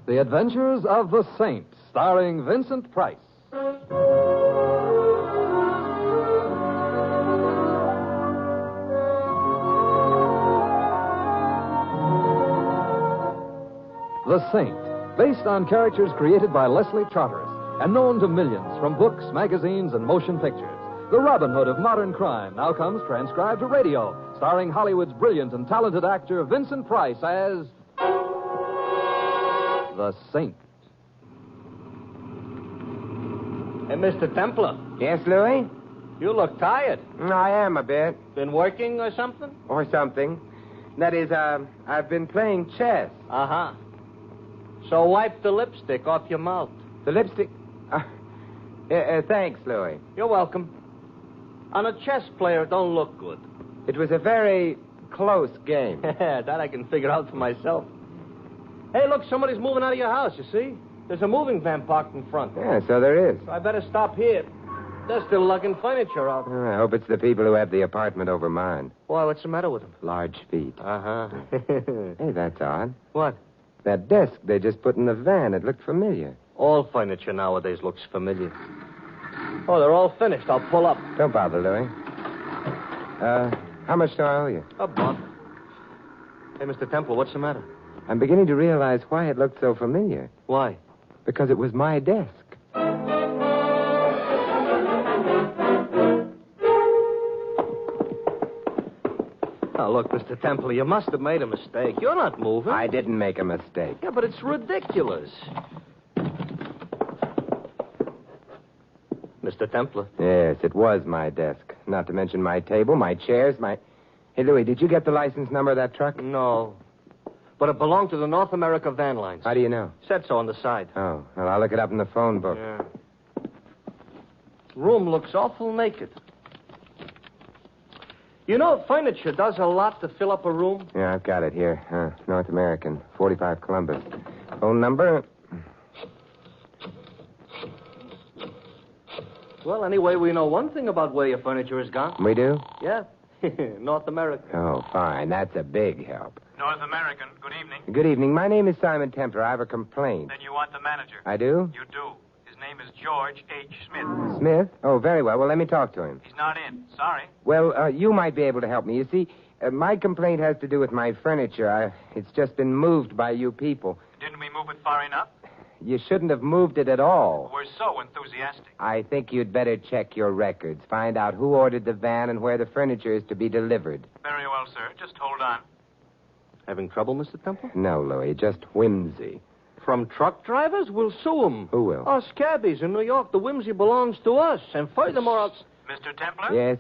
The Adventures of the Saint, starring Vincent Price. The Saint, based on characters created by Leslie Charteris and known to millions from books, magazines, and motion pictures. The Robin Hood of modern crime now comes transcribed to radio, starring Hollywood's brilliant and talented actor Vincent Price as the Saint. Hey, Mr. Templar. Yes, Louis? You look tired. I am a bit. Been working or something? Or something. That is, I've been playing chess. Uh-huh. So wipe the lipstick off your mouth. The lipstick? Thanks, Louis. You're welcome. On a chess player, it don't look good. It was a very close game. That I can figure out for myself. Hey, look, somebody's moving out of your house, you see? There's a moving van parked in front. Yeah, so there is. So I better stop here. They're still lugging furniture out. I hope it's the people who have the apartment over mine. Why, what's the matter with them? Large feet. Uh-huh. Hey, that's odd. What? That desk they just put in the van, it looked familiar. All furniture nowadays looks familiar. Oh, they're all finished. I'll pull up. Don't bother, Louis. How much do I owe you? A buck. Hey, Mr. Temple, what's the matter? I'm beginning to realize why it looked so familiar. Why? Because it was my desk. Oh, look, Mr. Temple, you must have made a mistake. You're not moving. I didn't make a mistake. Yeah, but it's ridiculous. Mr. Templar. Yes, it was my desk. Not to mention my table, my chairs, my... Hey, Louis, did you get the license number of that truck? No. But it belonged to the North America Van Lines. How do you know? Said so on the side. Oh, well, I'll look it up in the phone book. Yeah. Room looks awful naked. You know, furniture does a lot to fill up a room. Yeah, I've got it here. North American, 45 Columbus. Phone number? Well, anyway, we know one thing about where your furniture has gone. We do? Yeah. North America. Oh, fine. That's a big help. North American, good evening. Good evening. My name is Simon Templar. I have a complaint. Then you want the manager. I do? You do. His name is George H. Smith. Smith? Oh, very well. Well, let me talk to him. He's not in. Sorry. Well, you might be able to help me. You see, my complaint has to do with my furniture. It's just been moved by you people. Didn't we move it far enough? You shouldn't have moved it at all. We're so enthusiastic. I think you'd better check your records. Find out who ordered the van and where the furniture is to be delivered. Very well, sir. Just hold on. Having trouble, Mr. Temple? No, Louis, just whimsy. From truck drivers? We'll sue them. Who will? Us cabbies in New York. The whimsy belongs to us. And furthermore, Mr. Templar? Yes?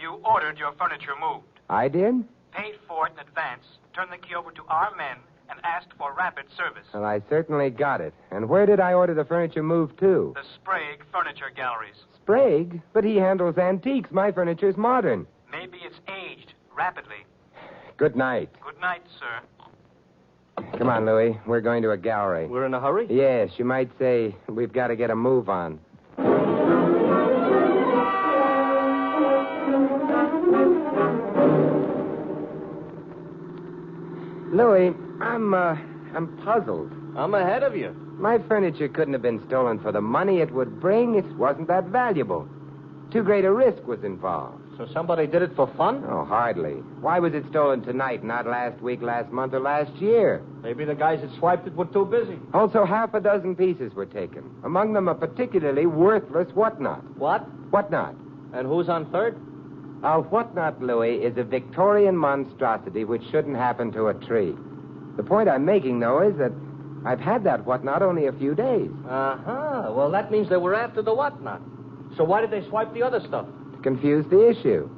You ordered your furniture moved. I did? Paid for it in advance, turned the key over to our men, and asked for rapid service. Well, I certainly got it. And where did I order the furniture moved to? The Sprague Furniture Galleries. Sprague? But he handles antiques. My furniture's modern. Maybe it's aged rapidly. Good night. Good night, sir. Come on, Louis. We're going to a gallery. we're in a hurry? Yes, you might say we've got to get a move on. Louis, I'm puzzled. I'm ahead of you. My furniture couldn't have been stolen for the money it would bring. It wasn't that valuable. Too great a risk was involved. So somebody did it for fun? Oh, hardly. Why was it stolen tonight, not last week, last month, or last year? Maybe the guys that swiped it were too busy. Also, half a dozen pieces were taken. Among them a particularly worthless whatnot. What? Whatnot? And who's on third? A whatnot, Louis, is a Victorian monstrosity which shouldn't happen to a tree. The point I'm making, though, is that I've had that whatnot only a few days. Uh-huh. Well, that means they were after the whatnot. So why did they swipe the other stuff? To confuse the issue.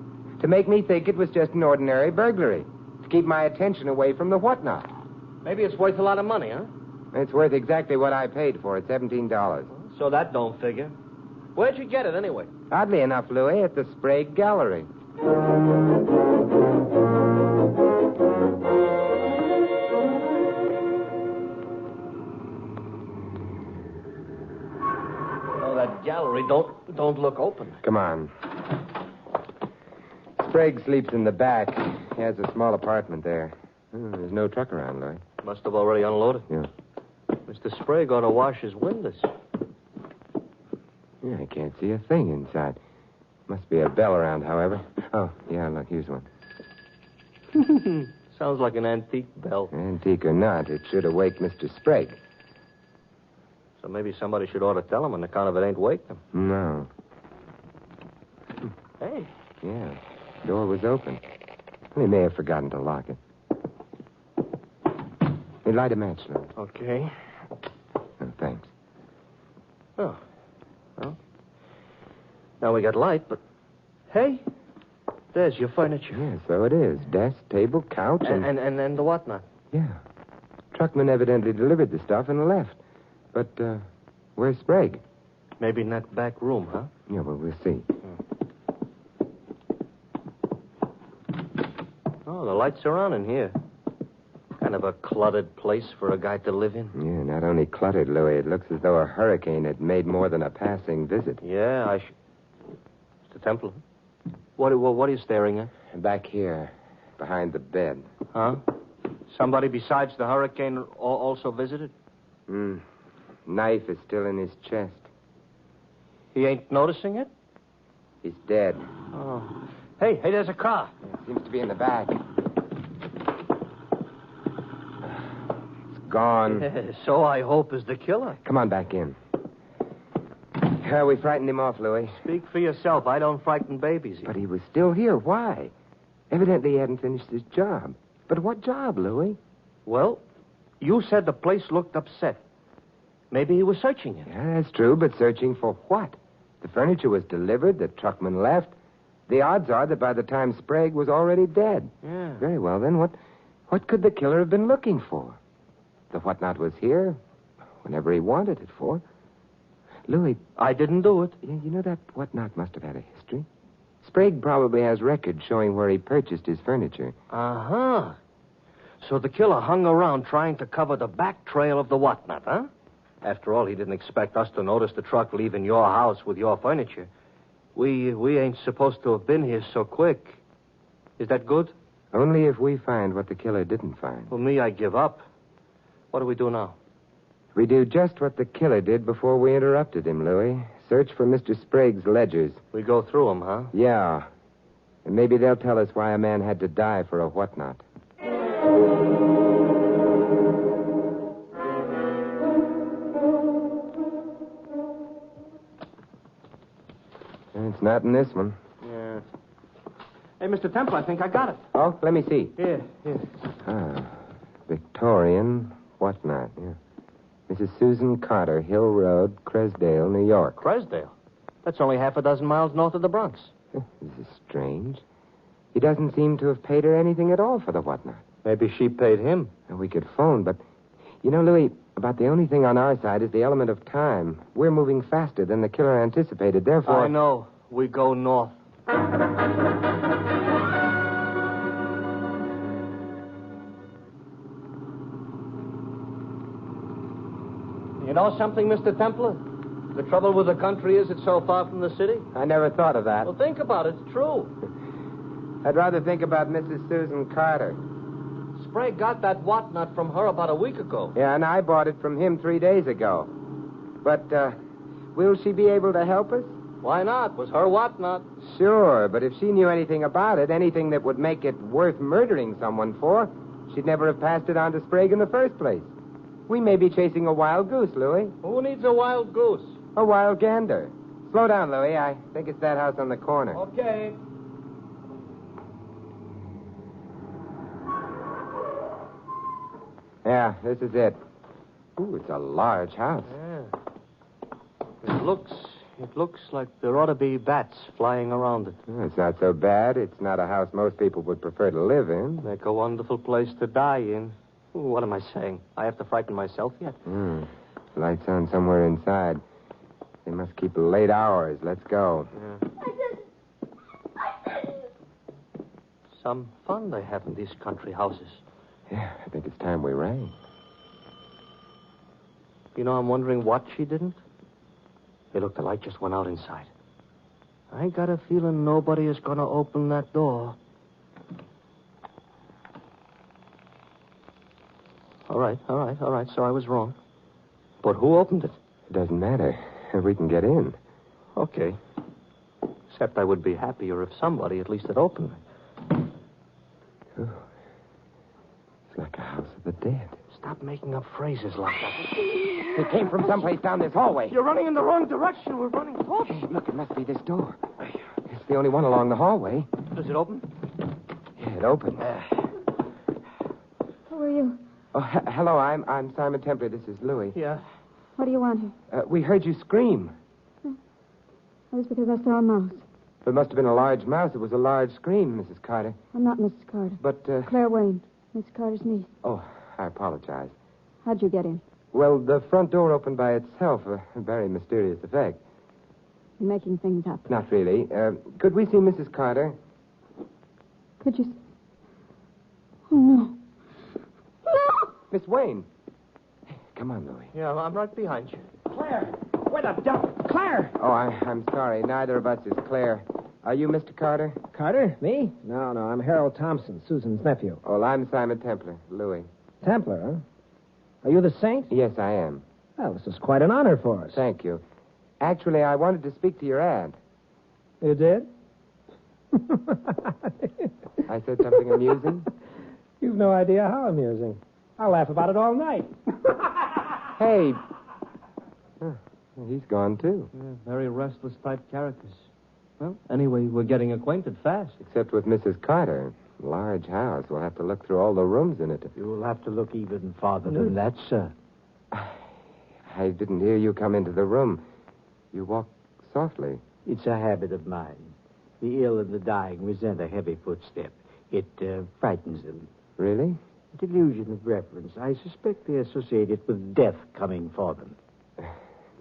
To make me think it was just an ordinary burglary. To keep my attention away from the whatnot. Maybe it's worth a lot of money, huh? It's worth exactly what I paid for it, $17. So that don't figure. Where'd you get it, anyway? Oddly enough, Louis, at the Sprague Gallery. Oh, that gallery don't look open. Come on. Sprague sleeps in the back. He has a small apartment there. There's no truck around, Louis. Must have already unloaded. Yeah. Mr. Sprague ought to wash his windows. Yeah, I can't see a thing inside. Must be a bell around, however. Oh, yeah, look, here's one. Sounds like an antique bell. Antique or not, it should awake Mr. Sprague. So maybe somebody should ought to tell him on account of it ain't waked him. No. Hey. Yeah, door was open. He may have forgotten to lock it. Hey, light a match, Lou. Okay. Oh, thanks. Oh. Well, now we got light, but... Hey, there's your furniture. Yeah, so it is. Desk, table, couch, and... And the whatnot. Yeah. Truckman evidently delivered the stuff and left. But, where's Sprague? Maybe in that back room, huh? Yeah, well, we'll see. Oh, the lights are on in here. Kind of a cluttered place for a guy to live in. Yeah, not only cluttered, Louis. It looks as though a hurricane had made more than a passing visit. Yeah, Mr. Temple, what are you staring at? Back here, behind the bed. Huh? Somebody besides the hurricane also visited? Knife is still in his chest. He ain't noticing it? He's dead. Oh. Hey, there's a car. It seems to be in the back. It's gone. Yeah, so I hope is the killer. Come on back in. We frightened him off, Louis. Speak for yourself. I don't frighten babies. But he was still here. Why? Evidently he hadn't finished his job. But what job, Louis? Well, you said the place looked upset. Maybe he was searching it. Yeah, that's true, but searching for what? The furniture was delivered, the truckman left. The odds are that by the time Sprague was already dead. Yeah. Very well, then, what could the killer have been looking for? The whatnot was here whenever he wanted it for. Louis... I didn't do it. Yeah, you know that whatnot must have had a history. Sprague probably has records showing where he purchased his furniture. Uh-huh. So the killer hung around trying to cover the back trail of the whatnot, huh? After all, he didn't expect us to notice the truck leaving your house with your furniture. We ain't supposed to have been here so quick. Is that good? Only if we find what the killer didn't find. Well, me, I give up. What do we do now? We do just what the killer did before we interrupted him, Louis. Search for Mr. Sprague's ledgers. We go through them, huh? Yeah. And maybe they'll tell us why a man had to die for a whatnot. It's not in this one. Yeah. Hey, Mr. Temple, I think I got it. Oh, let me see. Here. Ah, Victorian whatnot, yeah. Mrs. Susan Carter, Hill Road, Cresdale, New York. Cresdale? That's only half a dozen miles north of the Bronx. This is strange. He doesn't seem to have paid her anything at all for the whatnot. Maybe she paid him. And we could phone, but... You know, Louis, about the only thing on our side is the element of time. We're moving faster than the killer anticipated, therefore... I know. We go north. You know something, Mr. Templar? The trouble with the country is it's so far from the city. I never thought of that. Well, think about it. It's true. I'd rather think about Mrs. Susan Carter. Sprague got that whatnot from her about a week ago. Yeah, and I bought it from him 3 days ago. But, will she be able to help us? Why not? Was her whatnot. Sure, but if she knew anything about it, anything that would make it worth murdering someone for, she'd never have passed it on to Sprague in the first place. We may be chasing a wild goose, Louis. Who needs a wild goose? A wild gander. Slow down, Louis. I think it's that house on the corner. Okay. Yeah, this is it. Ooh, it's a large house. Yeah. It looks like there ought to be bats flying around it. Well, it's not so bad. It's not a house most people would prefer to live in. Make a wonderful place to die in. Ooh, what am I saying? I have to frighten myself yet? Lights on somewhere inside. They must keep late hours. Let's go. Yeah. Some fun they have in these country houses. Yeah, I think it's time we rang. You know, I'm wondering what she didn't. Hey, look, the light just went out inside. I got a feeling nobody is going to open that door. All right. So I was wrong. But who opened it? It doesn't matter. We can get in. Okay. Except I would be happier if somebody at least had opened it. Oh. It's like a house of the dead. Stop making up phrases like that. It came from someplace down this hallway. You're running in the wrong direction. We're running close. Hey, look, it must be this door. It's the only one along the hallway. Does it open? Yeah, it opened. Who are you? Oh, hello, I'm Simon Templar. This is Louis. Yeah. What do you want here? We heard you scream. That's because I saw a mouse. It must have been a large mouse. It was a large scream, Mrs. Carter. I'm not Mrs. Carter. But, Claire Wayne, Miss Carter's niece. Oh, I apologize. How'd you get in? Well, the front door opened by itself. A very mysterious effect. You're making things up. Not really. Could we see Mrs. Carter? Could you... Oh, no. No! Miss Wayne. Hey, come on, Louis. Yeah, I'm right behind you. Claire! Where the devil? Claire! Oh, I'm sorry. Neither of us is Claire. Are you Mr. Carter? Carter? Me? No, I'm Harold Thompson, Susan's nephew. Oh, I'm Simon Templar. Louis. Templar, huh? Are you the saint? Yes, I am. Well, this is quite an honor for us. Thank you. Actually, I wanted to speak to your aunt. You did? I said something amusing? You've no idea how amusing. I'll laugh about it all night. Hey. Huh, he's gone, too. Yeah, very restless type characters. Well, anyway, we're getting acquainted fast. Except with Mrs. Carter. Large house. We'll have to look through all the rooms in it. You'll have to look even farther than that, sir. I didn't hear you come into the room. You walk softly. It's a habit of mine. The ill and the dying resent a heavy footstep. It frightens them. Really? Delusion of reverence. I suspect they associate it with death coming for them.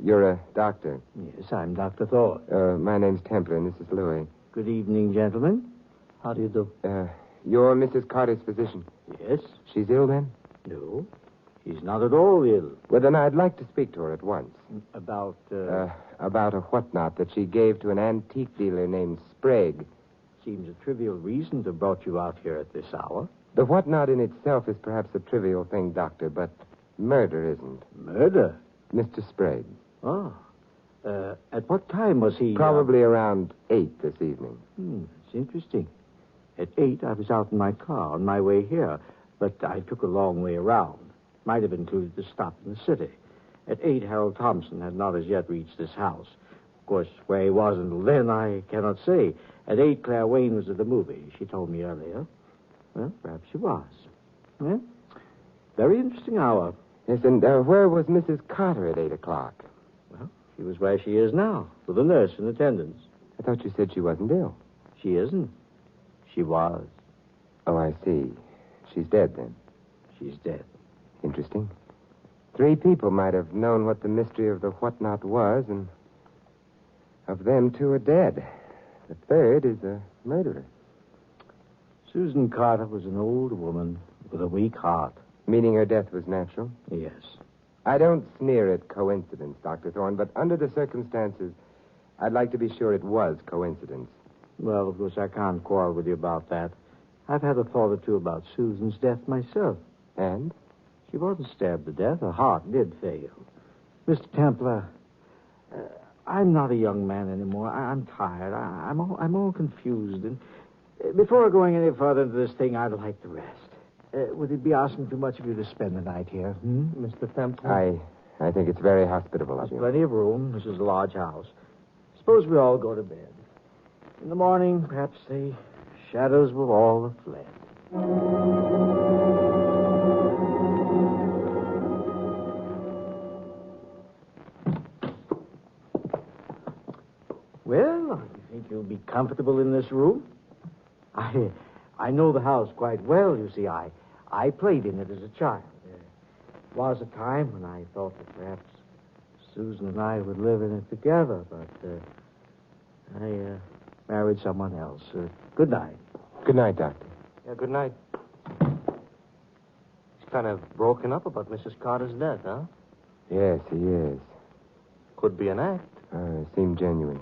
You're a doctor. Yes, I'm Dr. Thor. My name's Templar, and this is Louis. Good evening, gentlemen. How do you do? You're Mrs. Carter's physician. Yes? She's ill, then? No. She's not at all ill. Well, then I'd like to speak to her at once. About, About a whatnot that she gave to an antique dealer named Sprague. Seems a trivial reason to have brought you out here at this hour. The whatnot in itself is perhaps a trivial thing, Doctor, but murder isn't. Murder? Mr. Sprague. Oh. At what time was he... Probably around 8 this evening. It's interesting. At 8, I was out in my car on my way here, but I took a long way around. Might have included the stop in the city. At 8, Harold Thompson had not as yet reached this house. Of course, where he was until then, I cannot say. At 8, Claire Wayne was at the movie. She told me earlier. Well, perhaps she was. Yeah? Very interesting hour. Yes, and where was Mrs. Carter at 8 o'clock? Well, she was where she is now, with a nurse in attendance. I thought you said she wasn't ill. She isn't. She was. Oh, I see. She's dead, then. She's dead. Interesting. 3 people might have known what the mystery of the whatnot was, and of them 2 are dead. The third is a murderer. Susan Carter was an old woman with a weak heart. Meaning her death was natural? Yes. I don't sneer at coincidence, Dr. Thorne, but under the circumstances, I'd like to be sure it was coincidence. Well, of course, I can't quarrel with you about that. I've had a thought or two about Susan's death myself. And? She wasn't stabbed to death. Her heart did fail. Mr. Templar, I'm not a young man anymore. I'm tired. I'm all confused. And before going any further into this thing, I'd like to rest. Would it be asking too much of you to spend the night here, Mr. Templar? I think it's very hospitable of There's you. plenty of room. This is a large house. Suppose we all go to bed. In the morning, perhaps the shadows will all have fled. Well, you think you'll be comfortable in this room? I know the house quite well, you see. I played in it as a child. There was a time when I thought that perhaps Susan and I would live in it together, but I married someone else. Good night. Good night, Doctor. Yeah, good night. He's kind of broken up about Mrs. Carter's death, huh? Yes, he is. Could be an act. Seemed genuine.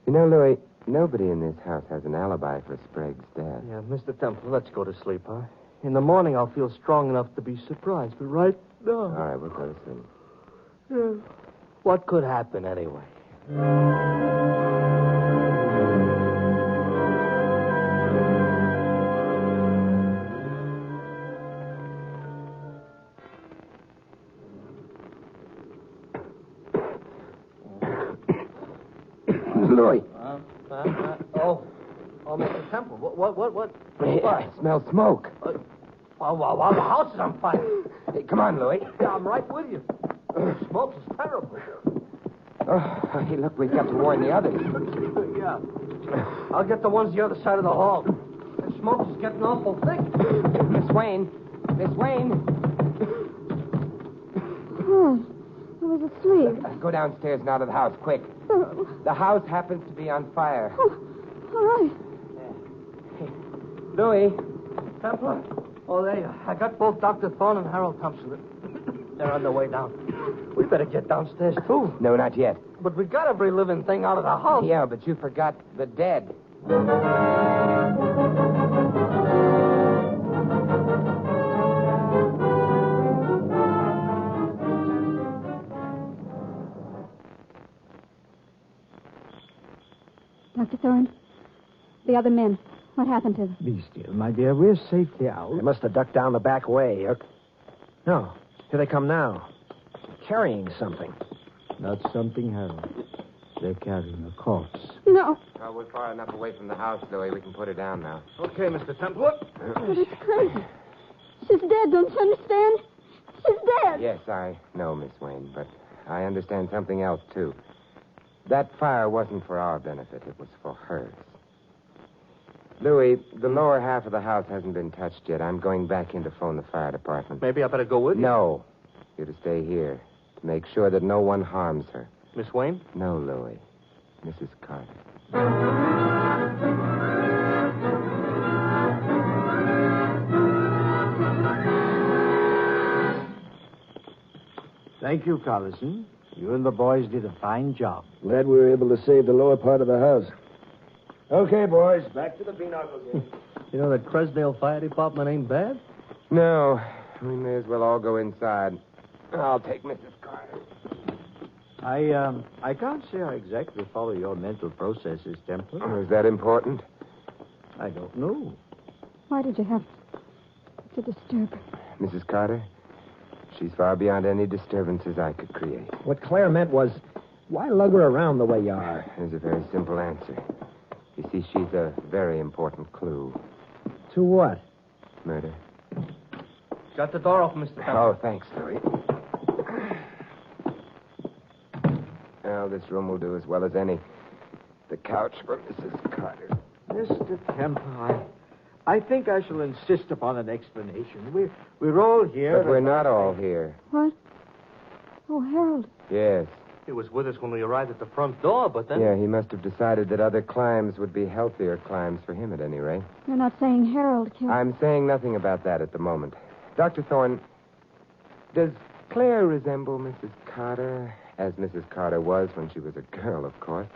You know, Louis, nobody in this house has an alibi for Sprague's death. Yeah, Mr. Temple, let's go to sleep, huh? In the morning, I'll feel strong enough to be surprised, but right now... All right, we'll go to sleep. What could happen anyway? Louis. Oh, Mr. Temple, what? Yeah, I smell smoke. Well, the house is on fire. Hey, come on, Louis. Yeah, I'm right with you. The smoke is terrible. Oh, hey, look, we've got to warn the others. Yeah. I'll get the ones the other side of the hall. The smoke is getting awful thick. Miss Wayne. Miss Wayne. Oh, I was asleep. Go downstairs and out of the house, quick. The house happens to be on fire. Oh, all right. Louis. Temple? Oh, I got both Dr. Thorne and Harold Thompson. They're on their way down. We better get downstairs, too. No, not yet. But we got every living thing out of the house. Yeah, but you forgot the dead. Dr. Thorne, the other men, what happened to them? Be still, my dear. We're safely out. They must have ducked down the back way. No, here they come now. Carrying something. Not something, Harold. They're carrying a corpse. No, Oh, we're far enough away from the house, Louis. We can put her down now. Okay, Mr. Temple. but it's crazy. She's dead, don't you understand? She's dead. Yes, I know, Miss Wayne, but I understand something else, too. That fire wasn't for our benefit. It was for hers. Louis, the lower half of the house hasn't been touched yet. I'm going back in to phone the fire department. Maybe I better go with you. No. You're to stay here to make sure that no one harms her. Miss Wayne? No, Louis. Mrs. Carter. Thank you, Collison. You and the boys did a fine job. Glad we were able to save the lower part of the house. Okay, boys, back to the pinochle game. You know that Cresdale Fire Department ain't bad? No, we may as well all go inside. I'll take Mrs. Carter. I can't say I exactly follow your mental processes, Templar. Oh, is that important? I don't know. Why did you have to disturb her? Mrs. Carter, she's far beyond any disturbances I could create. What Claire meant was, why lug her around the way you are? There's a very simple answer. You see, she's a very important clue. To what? Murder. Got the door open, Mr. Temple. Oh, thanks, Louis. Well, this room will do as well as any. The couch for Mrs. Carter. Mr. Temple, I think I shall insist upon an explanation. We're all here. But we're not all here. What? Oh, Harold. Yes. He was with us when we arrived at the front door, but then... Yeah, he must have decided that other climbs would be healthier climbs for him at any rate. You're not saying Harold killed... I'm saying nothing about that at the moment. Dr. Thorne, does Claire resemble Mrs. Carter, as Mrs. Carter was when she was a girl, of course?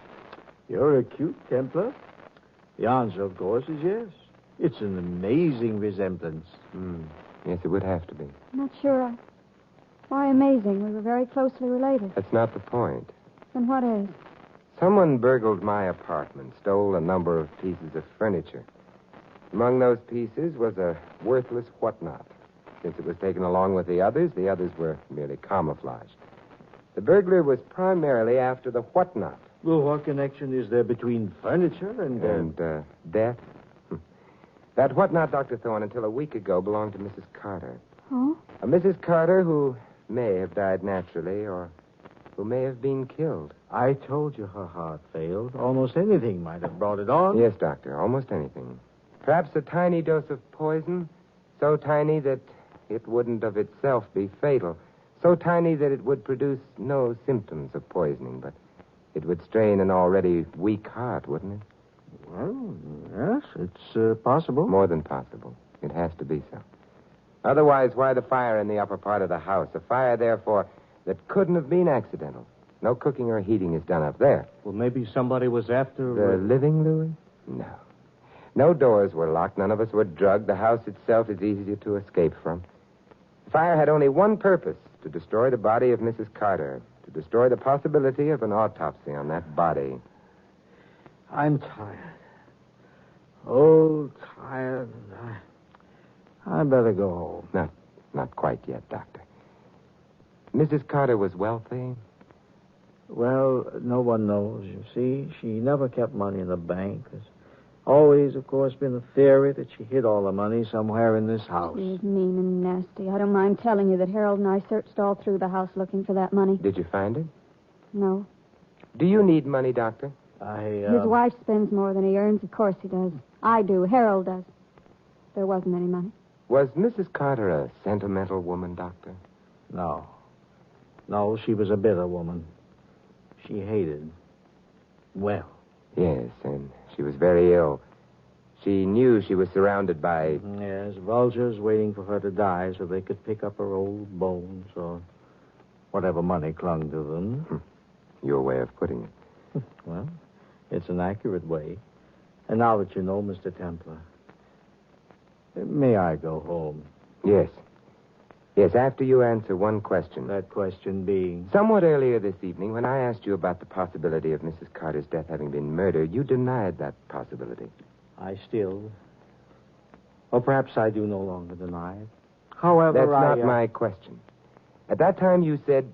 You're a cute Templar. The answer, of course, is yes. It's an amazing resemblance. Yes, it would have to be. I'm not sure. Why amazing? We were very closely related. That's not the point. Then what is? Someone burgled my apartment, stole a number of pieces of furniture. Among those pieces was a worthless whatnot. Since it was taken along with the others were merely camouflaged. The burglar was primarily after the whatnot. Well, what connection is there between furniture and... Death? That whatnot, Dr. Thorne, until a week ago belonged to Mrs. Carter. Oh? A Mrs. Carter who may have died naturally or who may have been killed. I told you her heart failed. Almost anything might have brought it on. Yes, Doctor, almost anything. Perhaps a tiny dose of poison, so tiny that it wouldn't of itself be fatal, so tiny that it would produce no symptoms of poisoning, but it would strain an already weak heart, wouldn't it? Well, yes, it's possible. More than possible. It has to be so. Otherwise, why the fire in the upper part of the house? A fire, therefore, that couldn't have been accidental. No cooking or heating is done up there. Well, maybe somebody was after... The living, Louis? No. No doors were locked. None of us were drugged. The house itself is easy to escape from. The fire had only one purpose, to destroy the body of Mrs. Carter, to destroy the possibility of an autopsy on that body. I'm tired. Oh, tired. I better go home. Not quite yet, Doctor. Mrs. Carter was wealthy? Well, no one knows, you see. She never kept money in the bank. There's always, of course, been a theory that she hid all the money somewhere in this house. She's mean and nasty. I don't mind telling you that Harold and I searched all through the house looking for that money. Did you find it? No. Do you need money, Doctor? His wife spends more than he earns. Of course he does. I do. Harold does. There wasn't any money. Was Mrs. Carter a sentimental woman, Doctor? No. No, she was a bitter woman. She hated. Well. Yes, and she was very ill. She knew she was surrounded by... Yes, vultures waiting for her to die so they could pick up her old bones or whatever money clung to them. Your way of putting it. Well, it's an accurate way. And now that you know, Mr. Templar, may I go home? Yes. Yes, after you answer one question. That question being? Somewhat earlier this evening, when I asked you about the possibility of Mrs. Carter's death having been murder, you denied that possibility. I still... Or perhaps I do no longer deny it. However, That's not my question. At that time, you said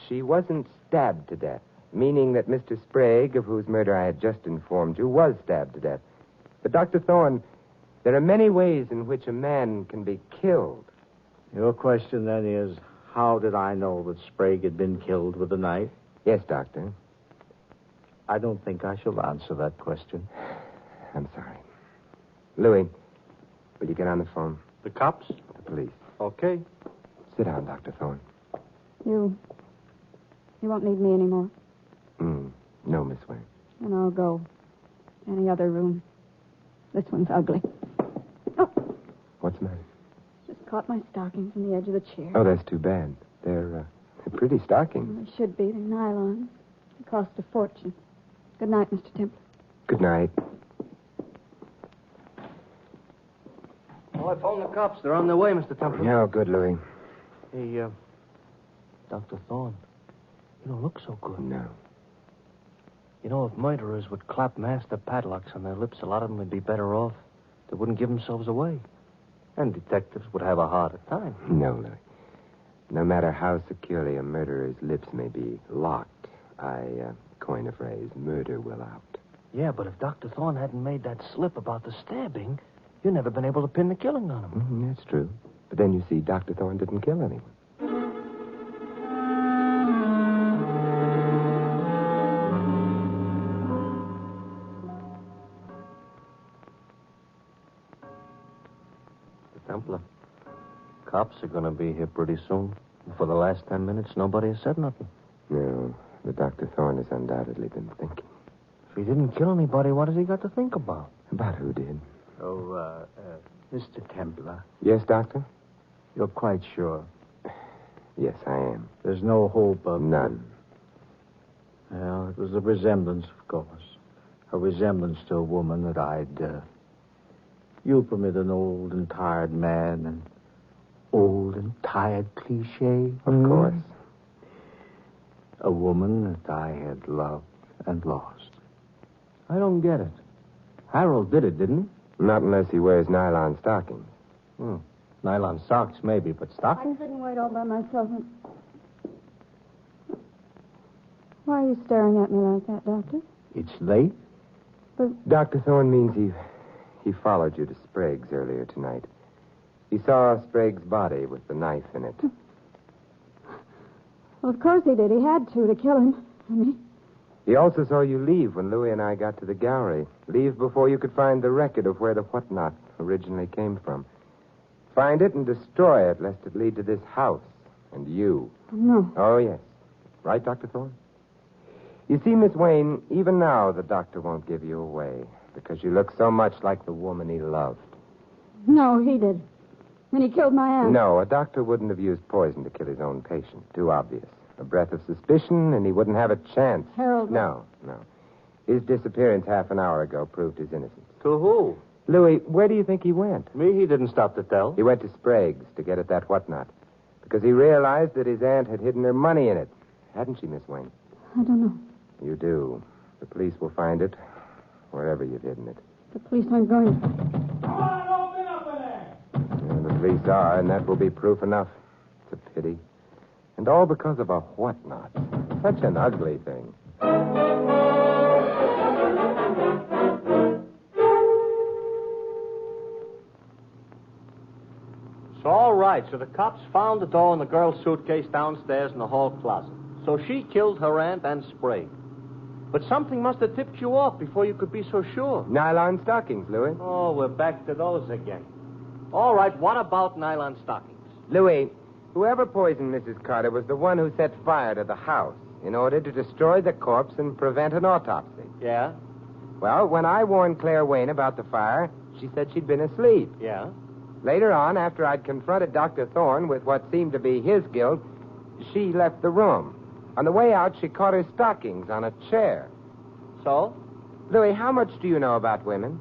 she wasn't stabbed to death, meaning that Mr. Sprague, of whose murder I had just informed you, was stabbed to death. But, Dr. Thorne, there are many ways in which a man can be killed. Your question, then, is, how did I know that Sprague had been killed with a knife? Yes, Doctor. I don't think I shall answer that question. I'm sorry. Louis, will you get on the phone? The cops? The police. Okay. Sit down, Dr. Thorne. You won't need me anymore. No, Miss Wayne. And I'll go. Any other room. This one's ugly. Oh, What's the matter? just caught my stockings in the edge of the chair. Oh, that's too bad. They're pretty stockings. They should be. They're nylon. They cost a fortune. Good night, Mr. Templar. Good night. Oh, I phoned the cops. They're on their way, Mr. Templar. No, good, Louis. Hey, Dr. Thorne, you don't look so good. No. You know, if murderers would clap master padlocks on their lips, a lot of them would be better off. They wouldn't give themselves away. And detectives would have a harder time. No, Louis. No matter how securely a murderer's lips may be locked, I coin a phrase, murder will out. Yeah, but if Dr. Thorne hadn't made that slip about the stabbing, you'd never been able to pin the killing on him. That's true. But then you see, Dr. Thorne didn't kill anyone. Templar, cops are going to be here pretty soon. For the last 10 minutes, nobody has said nothing. No, but Dr. Thorne has undoubtedly been thinking. If he didn't kill anybody, what has he got to think about? About who did? Oh, Mr. Templar, Yes, Doctor? you're quite sure? Yes, I am. There's no hope of... None. Well, it was a resemblance, of course. A resemblance to a woman that I'd... You'll permit an old and tired man an old and tired cliche? Of course. A woman that I had loved and lost. I don't get it. Harold did it, didn't Not unless he wears nylon stockings. he? Nylon socks, maybe, but I stockings? can sit and wait all by myself. Why are you staring at me like that, Doctor? It's late? Dr. Thorne means he followed you to Sprague's earlier tonight. He saw Sprague's body with the knife in it. Well, of course he did. He had to kill him. I mean, He also saw you leave when Louis and I got to the gallery. Leave before you could find the record of where the whatnot originally came from. Find it and destroy it, lest it lead to this house and you. no. Oh, yes. Right, Dr. Thorne? You see, Miss Wayne, even now the doctor won't give you away because you look so much like the woman he loved. No, he did. When he killed my aunt. No, a doctor wouldn't have used poison to kill his own patient. Too obvious. A breath of suspicion, and he wouldn't have a chance. Harold. No. His disappearance half an hour ago proved his innocence. To who? Louis, where do you think he went? Me, he didn't stop to tell. He went to Sprague's to get at that whatnot. Because he realized that his aunt had hidden her money in it. Hadn't she, Miss Wayne? I don't know. You do. The police will find it wherever you've hidden it. The police aren't going to. Come on, open up in there! Yeah, the police are, and that will be proof enough. It's a pity. And all because of a whatnot. Such an ugly thing. So, all right. So the cops found the doll in the girl's suitcase downstairs in the hall closet. So she killed her aunt and Sprague. But something must have tipped you off before you could be so sure. Nylon stockings, Louis. Oh, we're back to those again. All right, what about nylon stockings? Louis, whoever poisoned Mrs. Carter was the one who set fire to the house in order to destroy the corpse and prevent an autopsy. Yeah? Well, when I warned Claire Wayne about the fire, she said she'd been asleep. Yeah? Later on, after I'd confronted Dr. Thorne with what seemed to be his guilt, she left the room. On the way out, she caught her stockings on a chair. So? Louis, how much do you know about women?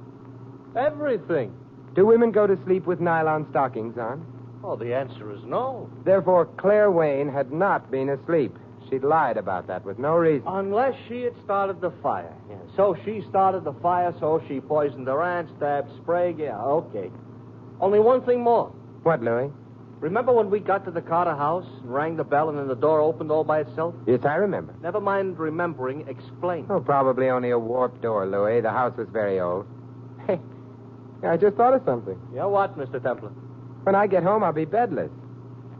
Everything. Do women go to sleep with nylon stockings on? Oh, the answer is no. Therefore, Claire Wayne had not been asleep. She'd lied about that with no reason. Unless she had started the fire. Yeah. So she started the fire, so she poisoned her aunt, stabbed Sprague. Yeah, okay. Only one thing more. What, Louis? Remember when we got to the Carter house and rang the bell and then the door opened all by itself? Yes, I remember. Never mind remembering, explain. Oh, probably only a warped door, Louis. The house was very old. Hey, I just thought of something. Yeah, what, Mr. Templar? When I get home, I'll be bedless.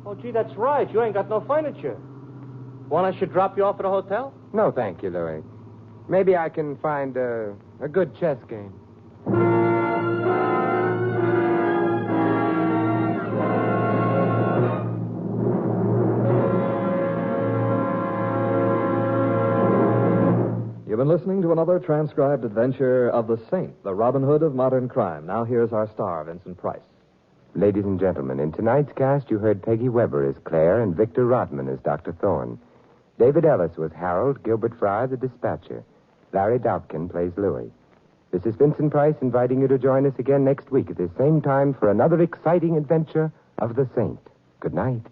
Oh, gee, that's right. You ain't got no furniture. Want I should drop you off at a hotel? No, thank you, Louis. Maybe I can find a good chess game. You've been listening to another transcribed adventure of the Saint, the Robin Hood of modern crime. Now here's our star, Vincent Price. Ladies and gentlemen, in tonight's cast, you heard Peggy Weber as Claire and Victor Rodman as Dr. Thorne. David Ellis was Harold, Gilbert Fry, the dispatcher. Larry Doutkin plays Louis. This is Vincent Price inviting you to join us again next week at the same time for another exciting adventure of the Saint. Good night.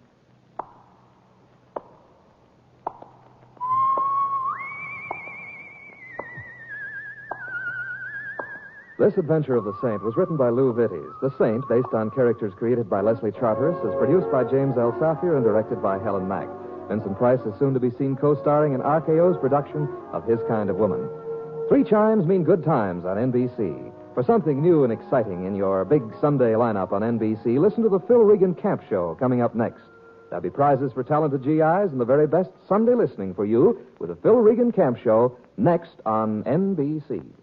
This adventure of the Saint was written by Lou Vitties. The Saint, based on characters created by Leslie Charteris, is produced by James L. Safier and directed by Helen Mack. Vincent Price is soon to be seen co-starring in RKO's production of His Kind of Woman. 3 chimes mean good times on NBC. For something new and exciting in your big Sunday lineup on NBC, listen to the Phil Regan Camp Show coming up next. There'll be prizes for talented GIs and the very best Sunday listening for you with the Phil Regan Camp Show next on NBC.